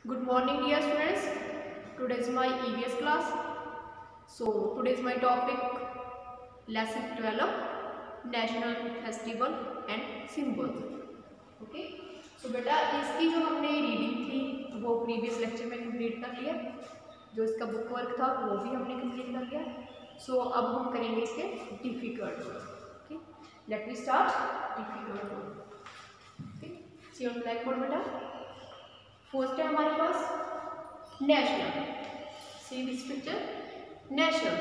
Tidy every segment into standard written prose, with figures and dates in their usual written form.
Good morning dear students. Today is my EVS class. So today is my topic lesson 12 National Festival and Symbols. Okay. So बेटा इसकी जो हमने reading थी वो previous lecture में complete कर लिया, जो इसका बुक वर्क था वो भी हमने कंप्लीट कर लिया. सो अब हम करेंगे इसके difficult word. Okay, let me start difficult word. Okay, see on blackboard बेटा. फर्स्ट है हमारे पास national. See this picture, national,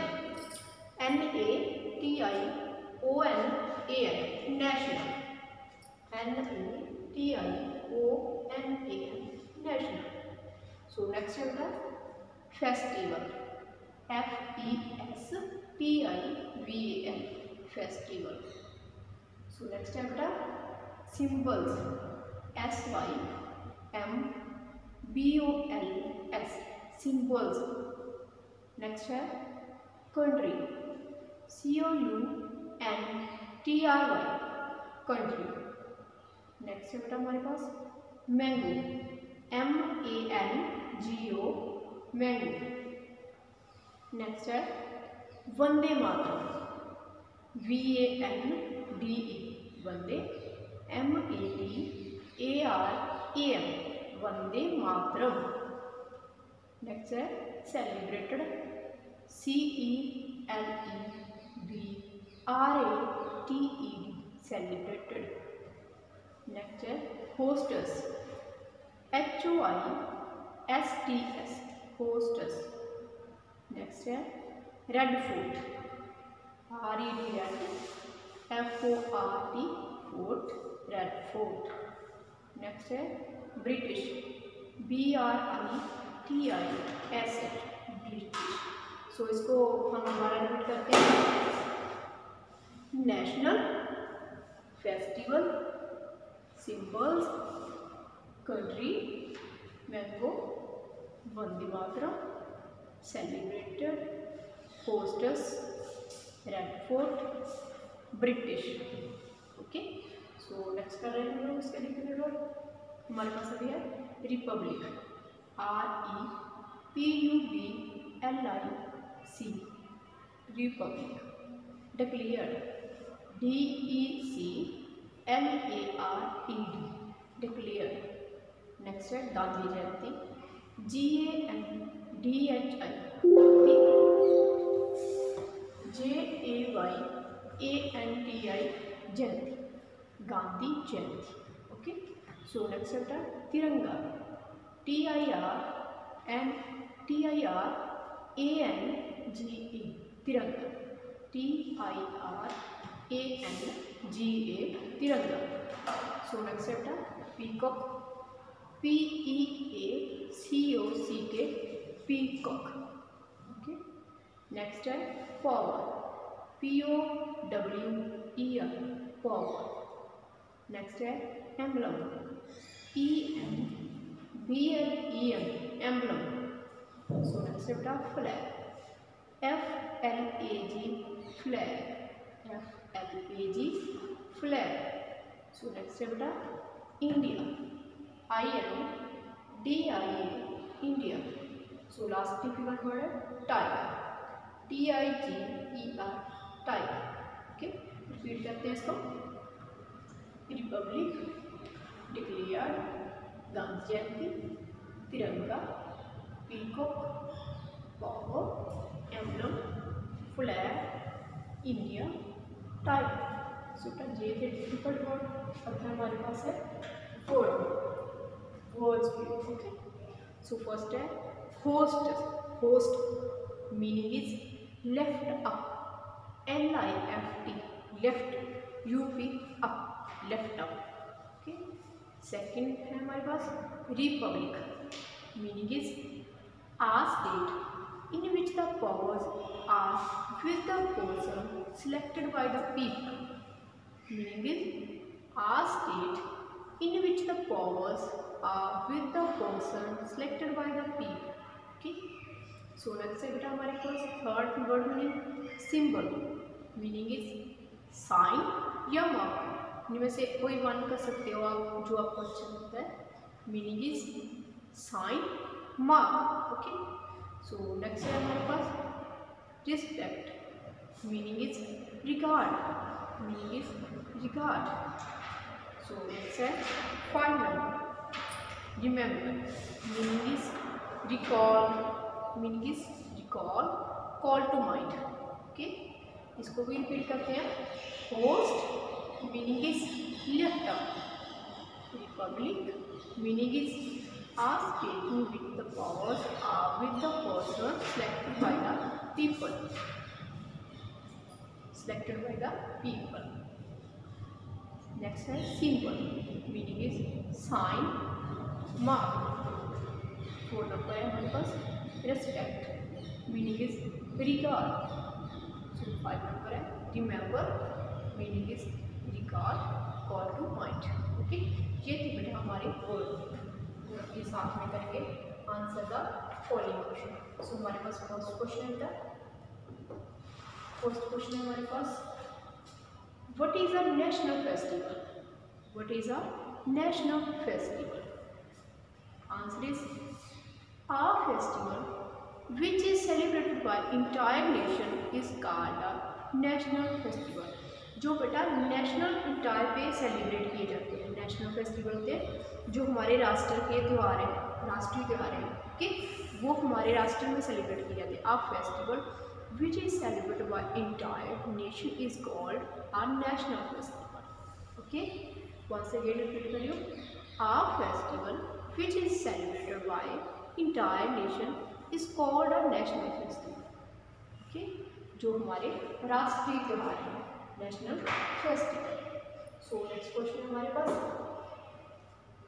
NATIONAL, national, NATIONAL, national. So next है festival, FESTIVAL, festival. So next है बेटा सिंबल्स, SYMBOLS, सिंबल्स. नेक्स्ट है country, COUNTRY, country. Next है बेटा हमारे पास मैंगो, MANGO, मैंगो. नेक्स्ट है Vande Mataram, VANDE, Vande, MATARAM, Vande Mataram. Next है सेलिब्रेटेड, CELEBRATED, सेलिब्रेटेड. नेक्स्ट है होस्टस, HOISTS, होस्टस. नेक्स्ट है Red Fort, RED, Red, FORT, Fort, Red Fort. Next है ब्रिटिश, BRITIS, ब्रिटिश. सो इसको हम दोबारा रिपीट करते हैं. National, festival, symbols, country, mango, Vande Mataram, celebrated, hoists, Red Fort, British. Okay, so next कर रहे हैं हम लोग इसके डिफिकल्ट वर्ड. हमारे पास अभी है republic, REPUBLIC, republic. Declared, DECLARED, declared. Next है Gandhi Jayanti, GANDHI Jayanti, Gandhi Jayanti. Okay, so next है Tiranga, TIRANGA, Tiranga, TIRANGA, Tiranga. So next है peacock, PEACOCK, peacock. Okay, next है पावर, POWER, पावर. नेक्स्ट है emblem, EMBLEM, emblem. So next है flag, FLAG, flag, FLAG, flag. So next है बेटा India, INDIA, India. So last difficult word है tiger, TIGER, tiger. Okay, repeat करते हैं इसको. Republic, declared, Gandhi Jayanti, Tiranga, peacock, power, emblem, flag, India, tiger. So ये थे difficult word. अब हमारे पास है वर्ड्स. ओके, सो फर्स्ट है hoist. Hoist meaning is lift up, LIFT, lift, UP, up, lift up. Okay, second है हमारे पास republic, meaning is a state in which the powers are with the person selected by the people. Meaning is a state in which the powers are with the person selected by the people. Okay, so next है बेटा हमारे पास third word meaning symbol, meaning is sign या mark. इनमें से कोई one कर सकते हो आप, जो आपको अच्छा लगता है. Meaning is sign, mark. Okay, so next है हमारे पास respect, meaning is regard, meaning is regard. So next है final, remember, meaning is recall, meaning is recall, call to mind. Okay, इसको भी रिपीट करते हैं। Hoist, meaning is lift up, republic, meaning is a state with the powers with the person selected by the people, selected by the people. Next है symbol, meaning is sign, mark. 4 नंबर है हमारे पास respect, meaning is regard. So 5 नंबर है remember, meaning is regard, call to mind. Okay, ये थे बेटा हमारे वर्ड के साथ में करके answer the following question. So हमारे पास फर्स्ट क्वेश्चन था, फर्स्ट क्वेश्चन है हमारे पास, what is a national festival, what is a national festival? Answer is a festival which is celebrated by entire nation is called a national festival. जो बेटा national entire पे celebrate किए जाते हैं, नेशनल फेस्टिवल होते हैं जो हमारे राष्ट्र के त्यौहार हैं, राष्ट्रीय त्यौहार हैं, कि वो हमारे राष्ट्र में सेलिब्रेट किए जाते हैं। आप festival which is celebrated by entire nation is called a national festival. Okay, once again repeat करियो, a festival which is celebrated by entire nation is called a national festival. Okay, जो हमारे राष्ट्रीय त्यौहार हैं, national festival. So next question हमारे पास,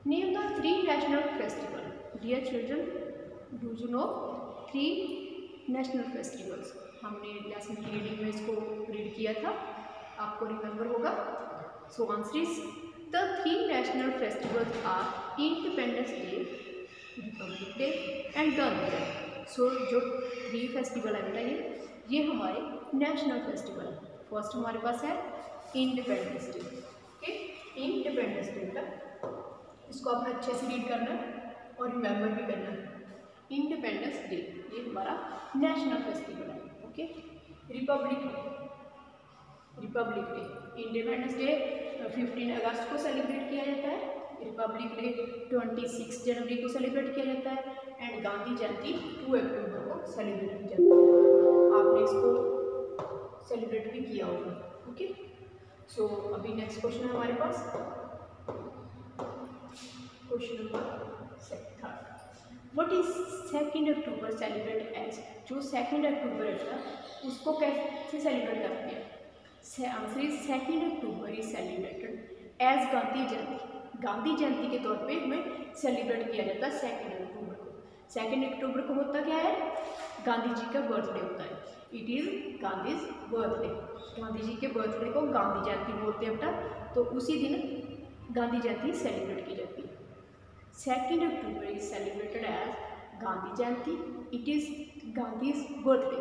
Name the 3 national festival. Dear children, do you know 3 national festivals? हमने lesson की reading में इसको रीड किया था, आपको रिमेंबर होगा। So answer is the 3 national festivals are independence day, republic day and Gandhi day. So जो 3 फेस्टिवल है बेटा ये हमारे नेशनल फेस्टिवल है। फर्स्ट हमारे पास है independence day. Okay, independence day बेटा इसको आपने अच्छे से रीड करना है और रिमेंबर भी करना है। इंडिपेंडेंस डे ये हमारा नेशनल फेस्टिवल है। Okay, Republic day, republic day, independence day 15 अगस्त को सेलिब्रेट किया जाता है, रिपब्लिक डे 26 जनवरी को सेलिब्रेट किया जाता है एंड गांधी जयंती 2 अक्टूबर को सेलिब्रेट की जाती है। आपने इसको सेलिब्रेट भी किया होगा। ओके, सो अभी नेक्स्ट क्वेश्चन है हमारे पास, question number 3, what is 2 October celebrate as? जो 2 अक्टूबर है उसको कैसे सेलिब्रेट करते हैं? Answer is 2 October is celebrated as Gandhi Jayanti. Gandhi Jayanti के तौर पे हमें सेलिब्रेट किया जाता है 2 अक्टूबर को। 2 अक्टूबर को होता क्या है? गांधी जी का बर्थडे होता है, it is Gandhi's birthday. Gandhi ji के बर्थडे को गांधी जयंती बोलते हैं बेटा, तो उसी दिन गांधी जयंती सेलिब्रेट की जाती है। 2 October is celebrated as Gandhi Jayanti, it is Gandhi's birthday.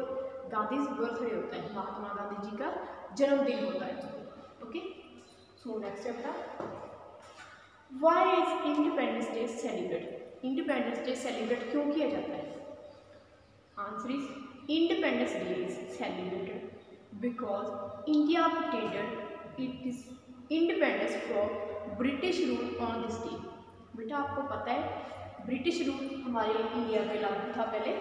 Gandhi's birthday होता है, महात्मा गांधी जी का जन्मदिन होता है। ओके, सो नेक्स्ट है बेटा, why is independence day celebrate? Independence day celebrate क्यों किया जाता है? Answer is independence day is celebrated because India obtained it is independence from British rule on this day. बेटा आपको पता है ब्रिटिश रूल हमारे इंडिया पे लागू था पहले।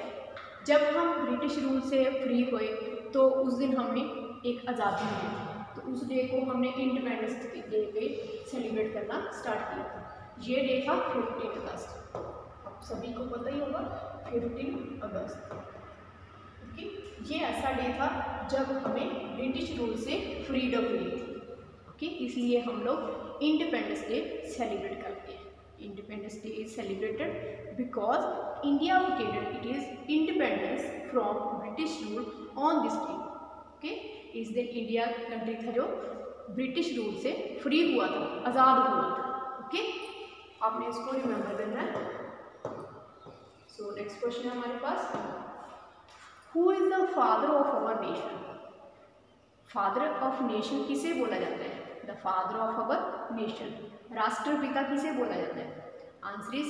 जब हम ब्रिटिश रूल से फ्री हुए तो उस दिन हमें एक आज़ादी मिली, तो उस डे को हमने इंडिपेंडेंस डे पे सेलिब्रेट करना स्टार्ट किया था। ये डे था 15 अगस्त। अब सभी को पता ही होगा 15 अगस्त। ओके, ये ऐसा डे था जब हमें ब्रिटिश रूल से फ्रीडम मिली थी। ओके, इसलिए हम लोग इंडिपेंडेंस डे सेलिब्रेट करते हैं। Independence Day is celebrated because India obtained it is independence from British rule on this day. Okay, इस दिन इंडिया कंट्री था जो ब्रिटिश रूल से फ्री हुआ था, आज़ाद हुआ था। ओके, आपने इसको रिमेंबर करना है। सो नेक्स्ट क्वेश्चन है हमारे पास, who is the father of our nation? Father of nation किसे बोला जाता है? The father of our nation, राष्ट्रपिता किसे बोला जाता है? Answer is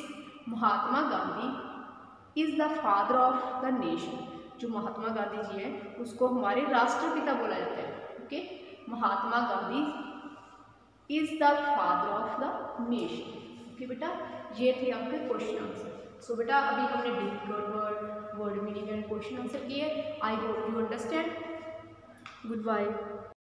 Mahatma Gandhi is the father of the nation. जो महात्मा गांधी जी हैं उसको हमारे राष्ट्रपिता बोला जाता है। Okay, Mahatma Gandhi is the father of the nation. Okay बेटा, ये थे आपके क्वेश्चन आंसर। सो बेटा अभी हमने difficult word meaning and question answer किए। I hope you understand. Good bye.